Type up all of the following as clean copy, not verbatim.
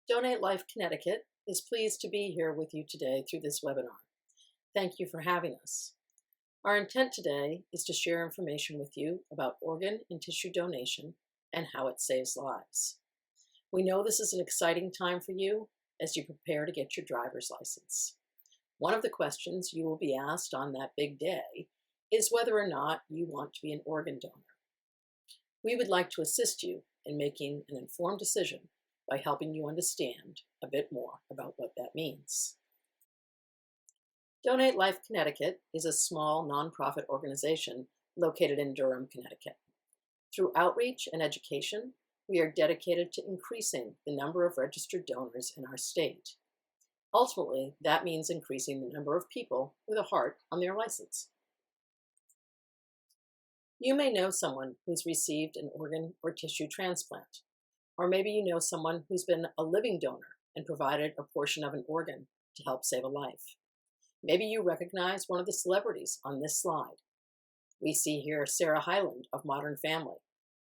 Donate Life Connecticut is pleased to be here with you today through this webinar. Thank you for having us. Our intent today is to share information with you about organ and tissue donation and how it saves lives. We know this is an exciting time for you as you prepare to get your driver's license. One of the questions you will be asked on that big day is whether or not you want to be an organ donor. We would like to assist you in making an informed decision by helping you understand a bit more about what that means. Donate Life Connecticut is a small nonprofit organization located in Durham, Connecticut. Through outreach and education, we are dedicated to increasing the number of registered donors in our state. Ultimately, that means increasing the number of people with a heart on their license. You may know someone who's received an organ or tissue transplant, or maybe you know someone who's been a living donor and provided a portion of an organ to help save a life. Maybe you recognize one of the celebrities on this slide. We see here Sarah Hyland of Modern Family,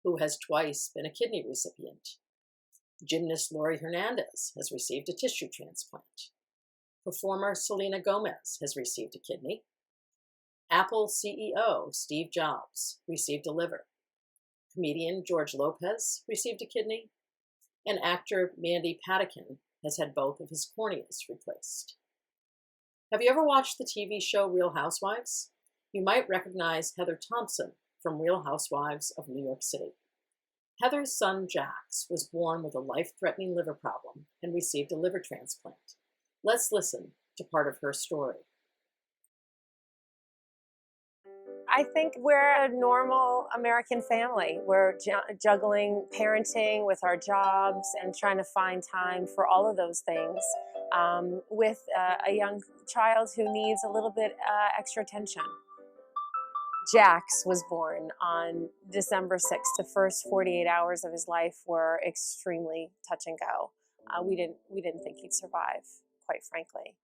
who has twice been a kidney recipient. Gymnast Laurie Hernandez has received a tissue transplant. Performer Selena Gomez has received a kidney. Apple CEO Steve Jobs received a liver. Comedian George Lopez received a kidney. And actor Mandy Patinkin has had both of his corneas replaced. Have you ever watched the TV show Real Housewives? You might recognize Heather Thompson from Real Housewives of New York City. Heather's son Jax was born with a life-threatening liver problem and received a liver transplant. Let's listen to part of her story. I think we're a normal American family. We're juggling parenting with our jobs and trying to find time for all of those things with a young child who needs a little bit extra attention. Jax was born on December 6th. The first 48 hours of his life were extremely touch and go. We didn't think he'd survive, quite frankly.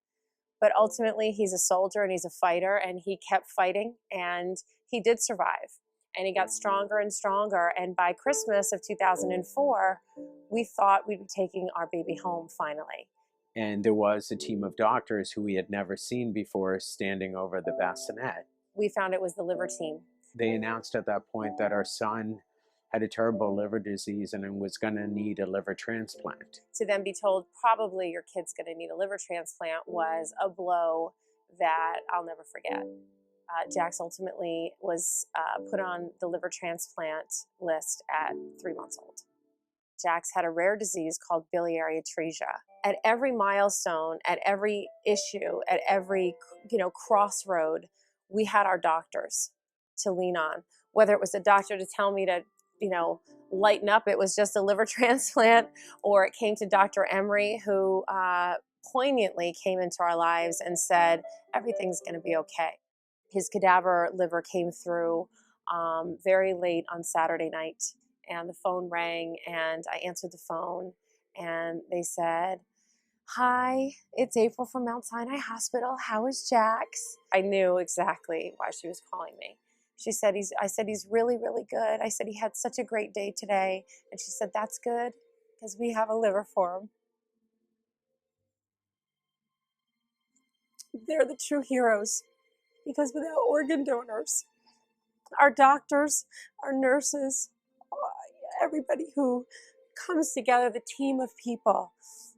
But ultimately, he's a soldier and he's a fighter, and he kept fighting, and he did survive. And he got stronger and stronger. And by Christmas of 2004, we thought we'd be taking our baby home finally. And there was a team of doctors who we had never seen before standing over the bassinet. We found it was the liver team. They announced at that point that our son had a terrible liver disease and was going to need a liver transplant. To then be told, probably your kid's going to need a liver transplant, was a blow that I'll never forget. Jax ultimately was put on the liver transplant list at 3 months old. Jax had a rare disease called biliary atresia. At every milestone, at every issue, at every crossroad, we had our doctors to lean on. Whether it was a doctor to tell me to lighten up, it was just a liver transplant, or it came to Dr. Emery, who poignantly came into our lives and said, everything's going to be okay. His cadaver liver came through very late on Saturday night, and the phone rang, and I answered the phone, and they said, "Hi, it's April from Mount Sinai Hospital. How is Jax?" I knew exactly why she was calling me. She said, I said, he's really, really good. I said, he had such a great day today. And she said, that's good, because we have a liver for him. They're the true heroes, because without organ donors, our doctors, our nurses, everybody who comes together, the team of people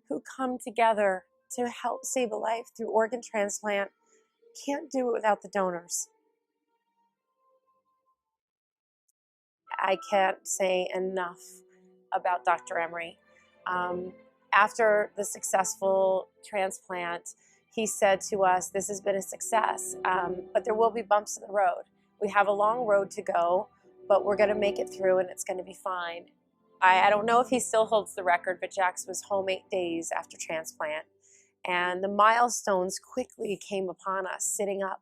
who come together to help save a life through organ transplant, can't do it without the donors. I can't say enough about Dr. Emery. After the successful transplant, he said to us, this has been a success, but there will be bumps in the road. We have a long road to go, but we're going to make it through, and it's going to be fine. I don't know if he still holds the record, but Jax was home 8 days after transplant. And the milestones quickly came upon us, sitting up,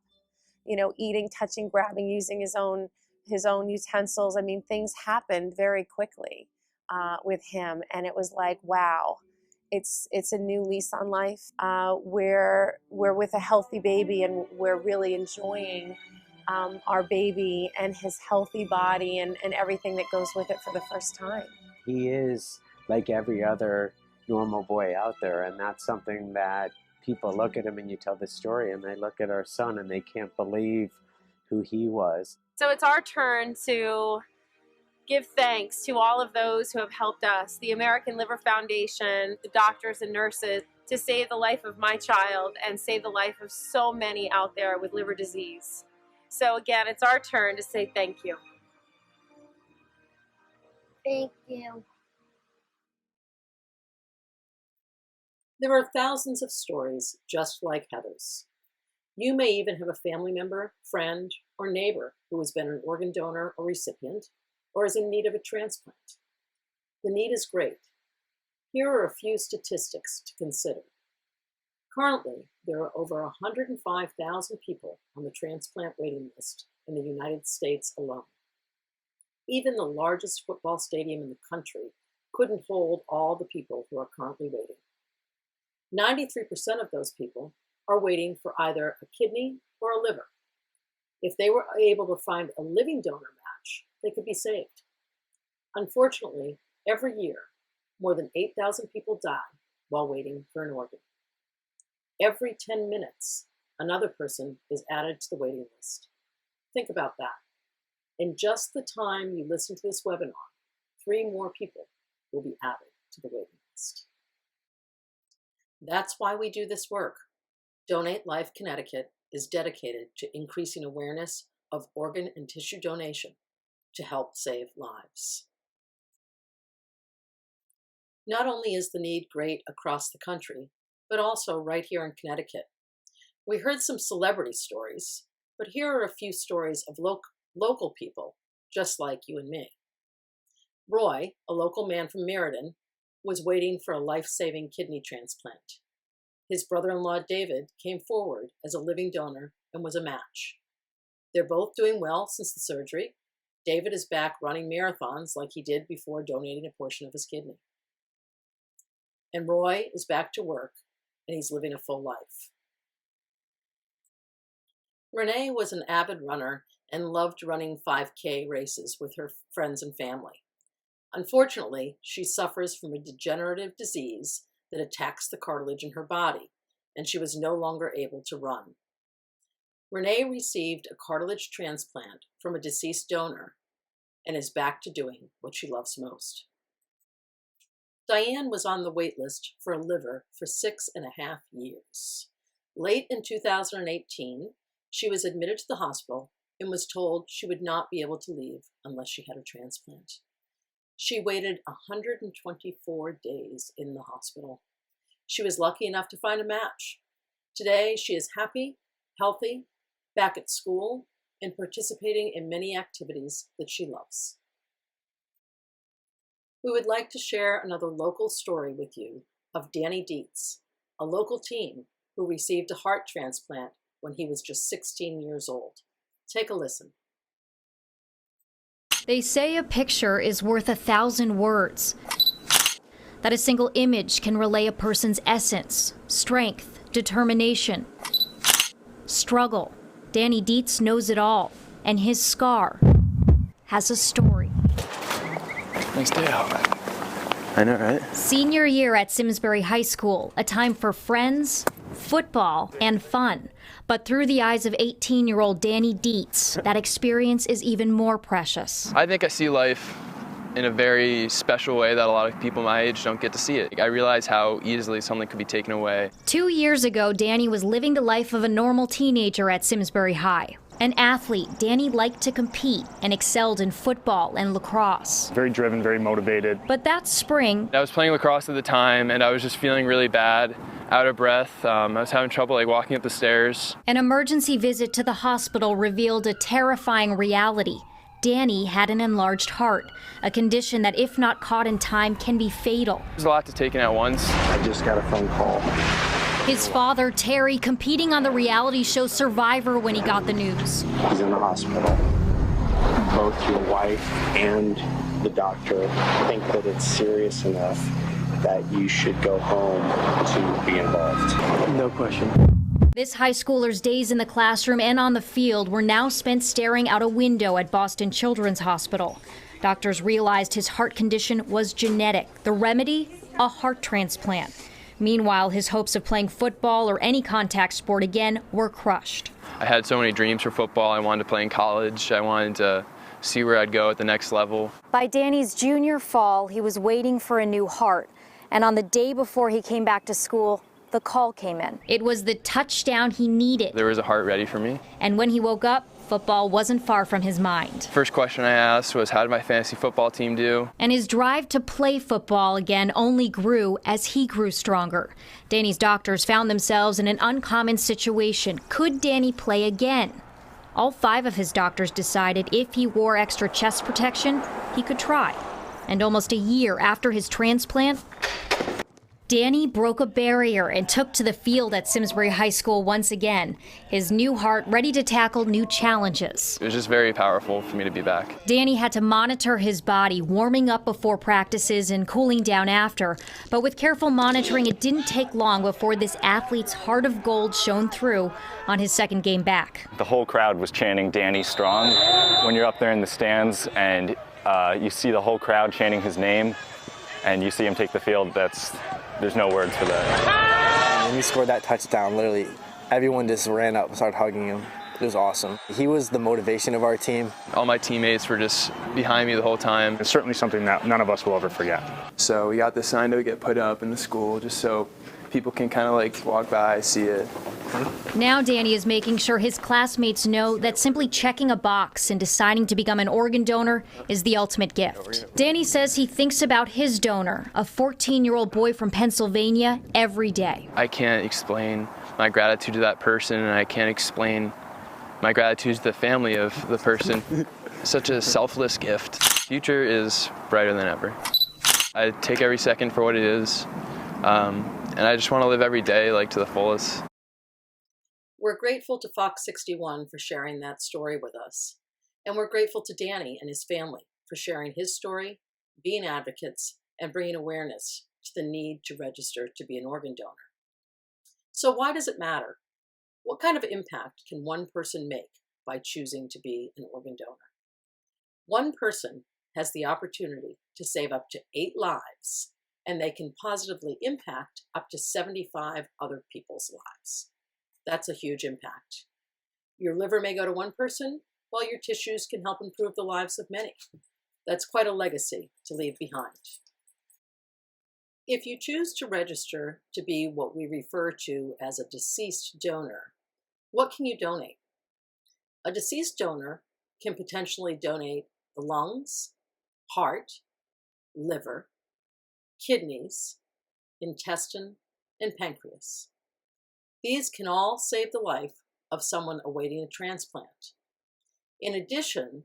eating, touching, grabbing, using his own utensils. I mean, things happened very quickly with him, and it was like, wow, it's a new lease on life. We're with a healthy baby, and we're really enjoying our baby and his healthy body and everything that goes with it for the first time. He is like every other normal boy out there. And that's something that people look at him, and you tell the story, and they look at our son and they can't believe who he was. So it's our turn to give thanks to all of those who have helped us, the American Liver Foundation, the doctors and nurses, to save the life of my child and save the life of so many out there with liver disease. So again, it's our turn to say thank you. Thank you. There are thousands of stories just like Heather's. You may even have a family member, friend, or neighbor who has been an organ donor or recipient, or is in need of a transplant. The need is great. Here are a few statistics to consider. Currently, there are over 105,000 people on the transplant waiting list in the United States alone. Even the largest football stadium in the country couldn't hold all the people who are currently waiting. 93% of those people are waiting for either a kidney or a liver. If they were able to find a living donor match, they could be saved. Unfortunately, every year, more than 8,000 people die while waiting for an organ. Every 10 minutes, another person is added to the waiting list. Think about that. In just the time you listen to this webinar, 3 more people will be added to the waiting list. That's why we do this work. Donate Life Connecticut is dedicated to increasing awareness of organ and tissue donation to help save lives. Not only is the need great across the country, but also right here in Connecticut. We heard some celebrity stories, but here are a few stories of local people, just like you and me. Roy, a local man from Meriden, was waiting for a life-saving kidney transplant. His brother-in-law, David, came forward as a living donor and was a match. They're both doing well since the surgery. David is back running marathons like he did before donating a portion of his kidney. And Roy is back to work, and he's living a full life. Renee was an avid runner and loved running 5K races with her friends and family. Unfortunately, she suffers from a degenerative disease that attacks the cartilage in her body, and she was no longer able to run. Renee received a cartilage transplant from a deceased donor and is back to doing what she loves most. Diane was on the wait list for a liver for 6.5 years. Late in 2018, she was admitted to the hospital and was told she would not be able to leave unless she had a transplant. She waited 124 days in the hospital. She was lucky enough to find a match. Today, she is happy, healthy, back at school, and participating in many activities that she loves. We would like to share another local story with you of Danny Dietz, a local teen who received a heart transplant when he was just 16 years old. Take a listen. They say a picture is worth 1,000 words. That a single image can relay a person's essence, strength, determination, struggle. Danny Dietz knows it all, and his scar has a story. Nice day out. I know, right? Senior year at Simsbury High School, a time for friends, football, and fun. But through the eyes of 18-year-old Danny Dietz, that experience is even more precious. I think I see life in a very special way that a lot of people my age don't get to see it. I realize how easily something could be taken away. 2 years ago, Danny was living the life of a normal teenager at Simsbury High. An athlete, Danny liked to compete and excelled in football and lacrosse. Very driven, very motivated. But that spring, I was playing lacrosse at the time, and I was just feeling really bad, out of breath. I was having trouble walking up the stairs. An emergency visit to the hospital revealed a terrifying reality. Danny had an enlarged heart, a condition that, if not caught in time, can be fatal. There's a lot to take in at once. I just got a phone call. His father, Terry, competing on the reality show Survivor when he got the news. He's in the hospital. Both your wife and the doctor think that it's serious enough that you should go home to be involved. No question. This high schooler's days in the classroom and on the field were now spent staring out a window at Boston Children's Hospital. Doctors realized his heart condition was genetic. The remedy? a heart transplant. Meanwhile, his hopes of playing football or any contact sport again were crushed. I had so many dreams for football. I wanted to play in college. I wanted to see where I'd go at the next level. By Danny's junior fall, he was waiting for a new heart. And on the day before he came back to school, the call came in. It was the touchdown he needed. There was a heart ready for me. And when he woke up, football wasn't far from his mind. First question I asked was, how did my fantasy football team do? And his drive to play football again only grew as he grew stronger. Danny's doctors found themselves in an uncommon situation. Could Danny play again? All 5 of his doctors decided if he wore extra chest protection, he could try. And almost a year after his transplant, Danny broke a barrier and took to the field at Simsbury High School once again, his new heart ready to tackle new challenges. It was just very powerful for me to be back. Danny had to monitor his body, warming up before practices and cooling down after. But with careful monitoring, it didn't take long before this athlete's heart of gold shone through on his second game back. The whole crowd was chanting Danny Strong. When you're up there in the stands and you see the whole crowd chanting his name and you see him take the field, there's no words for that. When he scored that touchdown, literally everyone just ran up and started hugging him. It was awesome. He was the motivation of our team. All my teammates were just behind me the whole time. It's certainly something that none of us will ever forget. So we got this sign to get put up in the school just so people can kind of like walk by, see it. Now Danny is making sure his classmates know that simply checking a box and deciding to become an organ donor is the ultimate gift. Danny says he thinks about his donor, a 14-year-old boy from Pennsylvania, every day. I can't explain my gratitude to that person, and I can't explain my gratitude to the family of the person. Such a selfless gift. The future is brighter than ever. I take every second for what it is, and I just want to live every day like to the fullest. We're grateful to Fox 61 for sharing that story with us. And we're grateful to Danny and his family for sharing his story, being advocates, and bringing awareness to the need to register to be an organ donor. So why does it matter? What kind of impact can one person make by choosing to be an organ donor? One person has the opportunity to save up to 8 lives, and they can positively impact up to 75 other people's lives. That's a huge impact. Your liver may go to one person, while your tissues can help improve the lives of many. That's quite a legacy to leave behind. If you choose to register to be what we refer to as a deceased donor, what can you donate? A deceased donor can potentially donate the lungs, heart, liver, kidneys, intestine, and pancreas. These can all save the life of someone awaiting a transplant. In addition,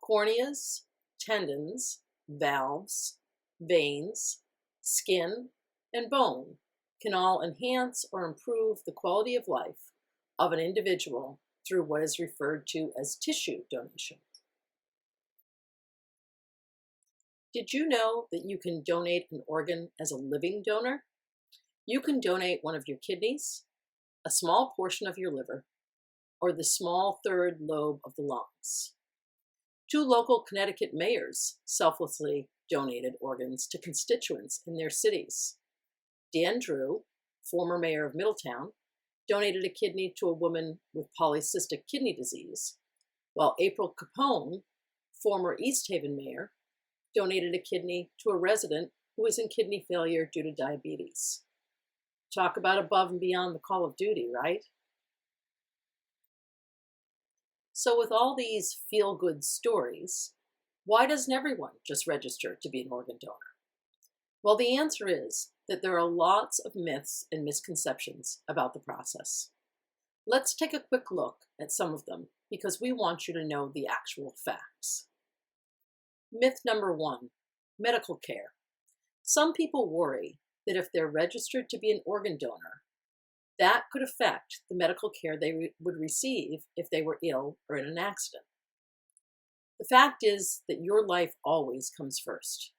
corneas, tendons, valves, veins, skin, and bone can all enhance or improve the quality of life of an individual through what is referred to as tissue donation. Did you know that you can donate an organ as a living donor? You can donate one of your kidneys, a small portion of your liver, or the small third lobe of the lungs. 2 local Connecticut mayors selflessly donated organs to constituents in their cities. Dan Drew, former mayor of Middletown, donated a kidney to a woman with polycystic kidney disease, while April Capone, former East Haven mayor, donated a kidney to a resident who was in kidney failure due to diabetes. Talk about above and beyond the call of duty, right? So with all these feel-good stories, why doesn't everyone just register to be an organ donor? Well, the answer is that there are lots of myths and misconceptions about the process. Let's take a quick look at some of them because we want you to know the actual facts. Myth number 1, medical care. Some people worry that if they're registered to be an organ donor, that could affect the medical care they would receive if they were ill or in an accident. The fact is that your life always comes first.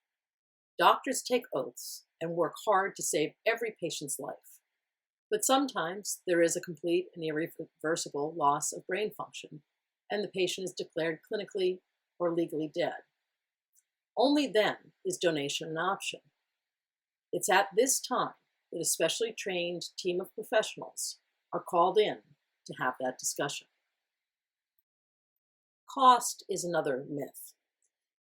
Doctors take oaths and work hard to save every patient's life. But sometimes there is a complete and irreversible loss of brain function, and the patient is declared clinically or legally dead. Only then is donation an option. It's at this time that a specially trained team of professionals are called in to have that discussion. Cost is another myth.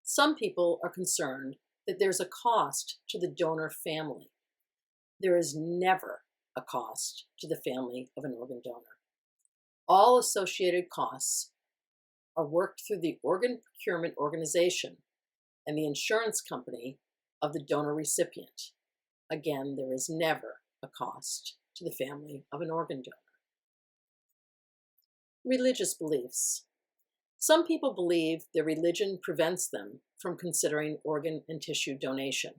Some people are concerned that there's a cost to the donor family. There is never a cost to the family of an organ donor. All associated costs are worked through the organ procurement organization and the insurance company of the donor recipient. Again, there is never a cost to the family of an organ donor. Religious beliefs. Some people believe their religion prevents them from considering organ and tissue donation.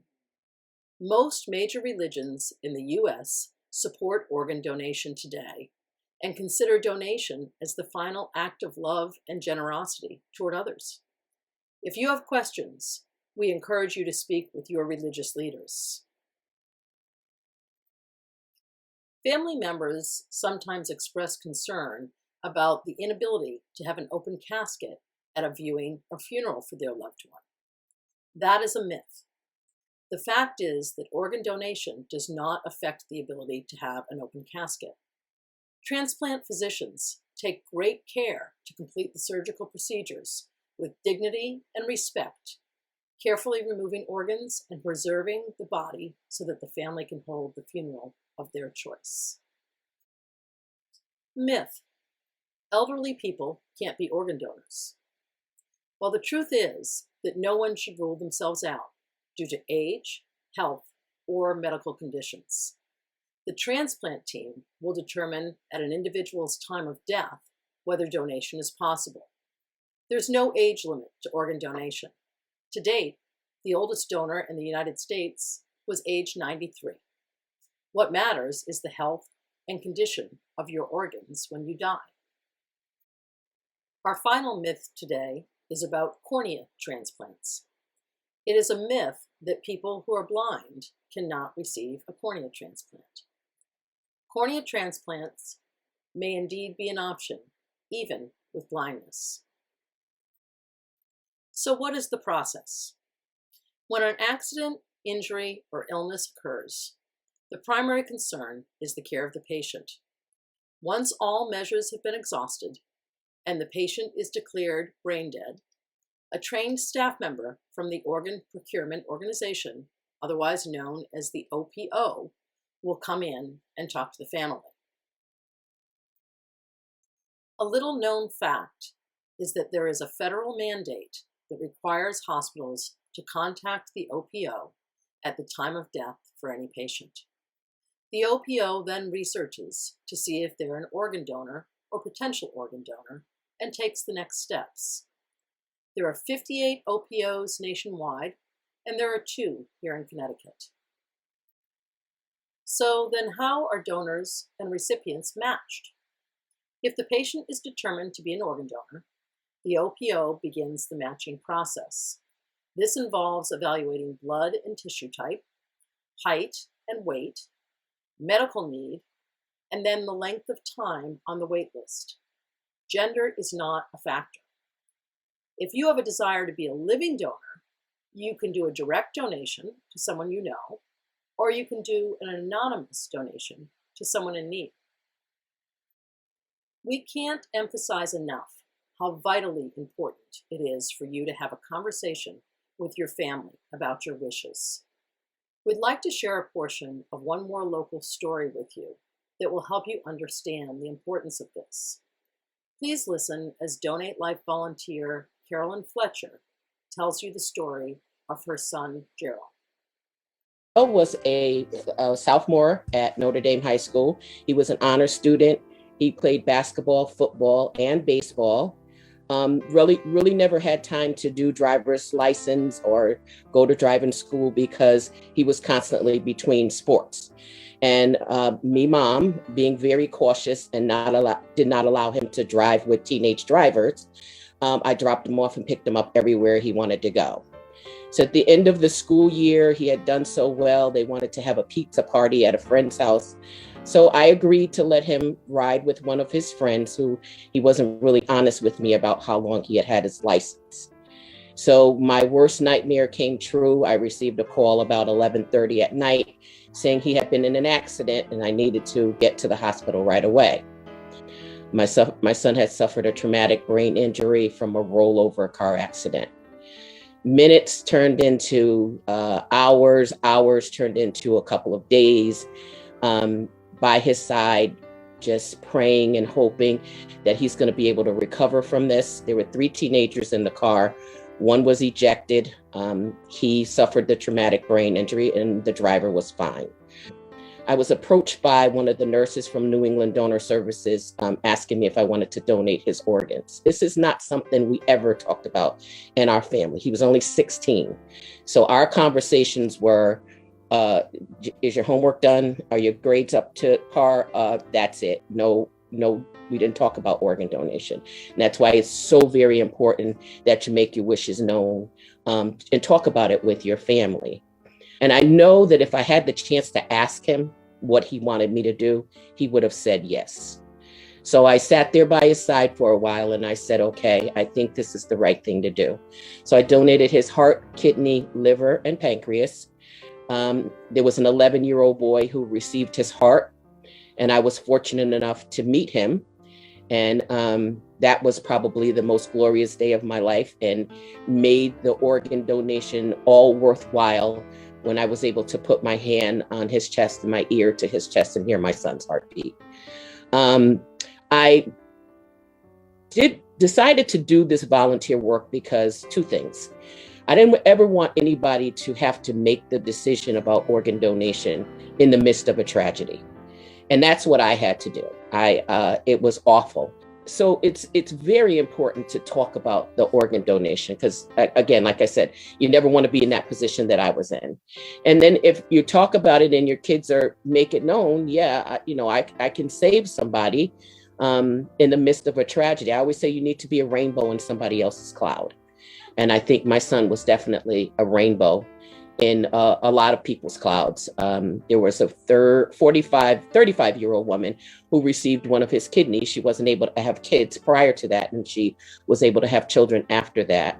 Most major religions in the U.S. support organ donation today and consider donation as the final act of love and generosity toward others. If you have questions, we encourage you to speak with your religious leaders. Family members sometimes express concern about the inability to have an open casket at a viewing or funeral for their loved one. That is a myth. The fact is that organ donation does not affect the ability to have an open casket. Transplant physicians take great care to complete the surgical procedures with dignity and respect, carefully removing organs and preserving the body so that the family can hold the funeral of their choice. Myth. Elderly people can't be organ donors. Well, the truth is that no one should rule themselves out due to age, health, or medical conditions. The transplant team will determine at an individual's time of death whether donation is possible. There's no age limit to organ donation. To date, the oldest donor in the United States was age 93. What matters is the health and condition of your organs when you die. Our final myth today is about cornea transplants. It is a myth that people who are blind cannot receive a cornea transplant. Cornea transplants may indeed be an option, even with blindness. So what is the process? When an accident, injury, or illness occurs, the primary concern is the care of the patient. Once all measures have been exhausted and the patient is declared brain dead, a trained staff member from the Organ Procurement Organization, otherwise known as the OPO, will come in and talk to the family. A little known fact is that there is a federal mandate that requires hospitals to contact the OPO at the time of death for any patient. The OPO then researches to see if they're an organ donor or potential organ donor and takes the next steps. There are 58 OPOs nationwide, and there are 2 here in Connecticut. So then how are donors and recipients matched? If the patient is determined to be an organ donor, the OPO begins the matching process. This involves evaluating blood and tissue type, height and weight, medical need, and then the length of time on the wait list. Gender is not a factor. If you have a desire to be a living donor, you can do a direct donation to someone you know, or you can do an anonymous donation to someone in need. We can't emphasize enough how vitally important it is for you to have a conversation with your family about your wishes. We'd like to share a portion of one more local story with you that will help you understand the importance of this. Please listen as Donate Life volunteer Carolyn Fletcher tells you the story of her son, Gerald. Gerald was a sophomore at Notre Dame High School. He was an honor student. He played basketball, football, and baseball. Really never had time to do driver's license or go to driving school because he was constantly between sports. And mom, being very cautious and did not allow him to drive with teenage drivers, I dropped him off and picked him up everywhere he wanted to go. So at the end of the school year, he had done so well, they wanted to have a pizza party at a friend's house. So I agreed to let him ride with one of his friends who he wasn't really honest with me about how long he had had his license. So my worst nightmare came true. I received a call about 11:30 at night saying he had been in an accident and I needed to get to the hospital right away. My son had suffered a traumatic brain injury from a rollover car accident. Minutes turned into hours, hours turned into a couple of days, by his side, just praying and hoping that he's going to be able to recover from this. There were 3 teenagers in the car. One was ejected. He suffered the traumatic brain injury and the driver was fine. I was approached by one of the nurses from New England Donor Services asking me if I wanted to donate his organs. This is not something we ever talked about in our family. He was only 16. So our conversations were, is your homework done? Are your grades up to par? That's it. No, we didn't talk about organ donation. And that's why it's so very important that you make your wishes known and talk about it with your family. And I know that if I had the chance to ask him what he wanted me to do, he would have said yes. So I sat there by his side for a while and I said, okay, I think this is the right thing to do. So I donated his heart, kidney, liver, and pancreas. There was an 11-year-old boy who received his heart, and I was fortunate enough to meet him. And that was probably the most glorious day of my life and made the organ donation all worthwhile when I was able to put my hand on his chest and my ear to his chest and hear my son's heartbeat. I decided to do this volunteer work because 2 things. I didn't ever want anybody to have to make the decision about organ donation in the midst of a tragedy. And that's what I had to do. It was awful. So it's very important to talk about the organ donation because, again, like I said, you never want to be in that position that I was in. And then if you talk about it and your kids make it known, yeah, I can save somebody in the midst of a tragedy. I always say you need to be a rainbow in somebody else's cloud. And I think my son was definitely a rainbow in a lot of people's clouds. There was a 35-year-old woman who received one of his kidneys. She wasn't able to have kids prior to that, and she was able to have children after that.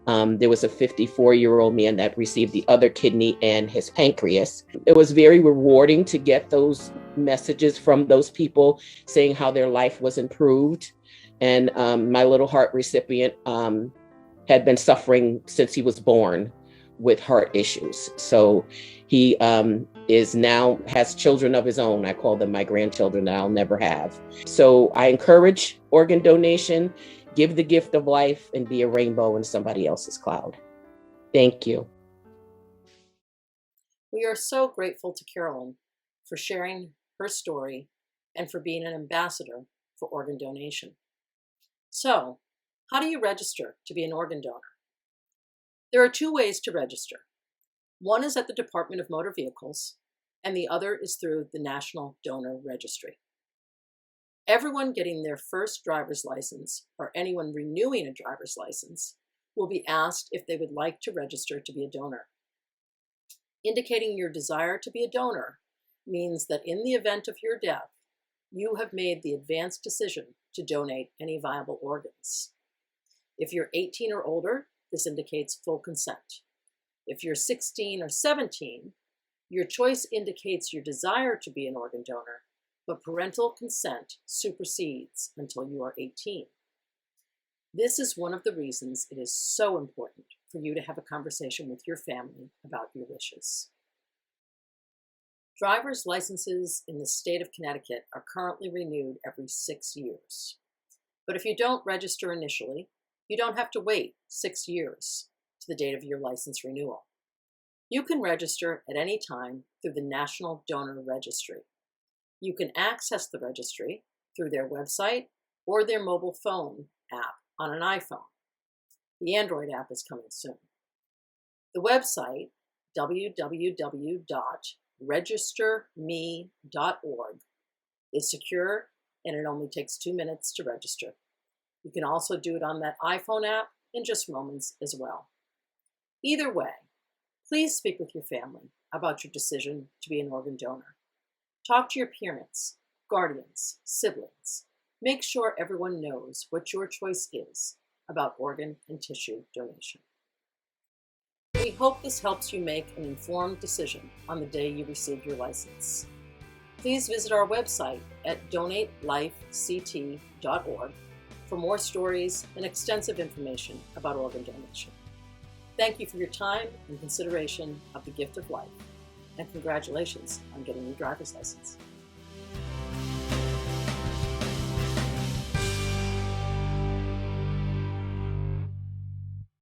There was a 54-year-old man that received the other kidney and his pancreas. It was very rewarding to get those messages from those people saying how their life was improved. And my little heart recipient had been suffering since he was born with heart issues. So he has children of his own. I call them my grandchildren that I'll never have. So I encourage organ donation, give the gift of life, and be a rainbow in somebody else's cloud. Thank you. We are so grateful to Carolyn for sharing her story and for being an ambassador for organ donation. So, how do you register to be an organ donor? There are 2 ways to register. One is at the Department of Motor Vehicles, and the other is through the National Donor Registry. Everyone getting their first driver's license or anyone renewing a driver's license will be asked if they would like to register to be a donor. Indicating your desire to be a donor means that in the event of your death, you have made the advanced decision to donate any viable organs. If you're 18 or older, this indicates full consent. If you're 16 or 17, your choice indicates your desire to be an organ donor, but parental consent supersedes until you are 18. This is one of the reasons it is so important for you to have a conversation with your family about your wishes. Driver's licenses in the state of Connecticut are currently renewed every 6 years. But if you don't register initially, you don't have to wait 6 years to the date of your license renewal. You can register at any time through the National Donor Registry. You can access the registry through their website or their mobile phone app on an iPhone. The Android app is coming soon. The website, www.registerme.org, is secure and it only takes 2 minutes to register. You can also do it on that iPhone app in just moments as well. Either way, please speak with your family about your decision to be an organ donor. Talk to your parents, guardians, siblings. Make sure everyone knows what your choice is about organ and tissue donation. hope this helps you make an informed decision on the day you receive your license. Please visit our website at donatelifect.org for more stories and extensive information about organ donation. Thank you for your time and consideration of the gift of life, and congratulations on getting your driver's license.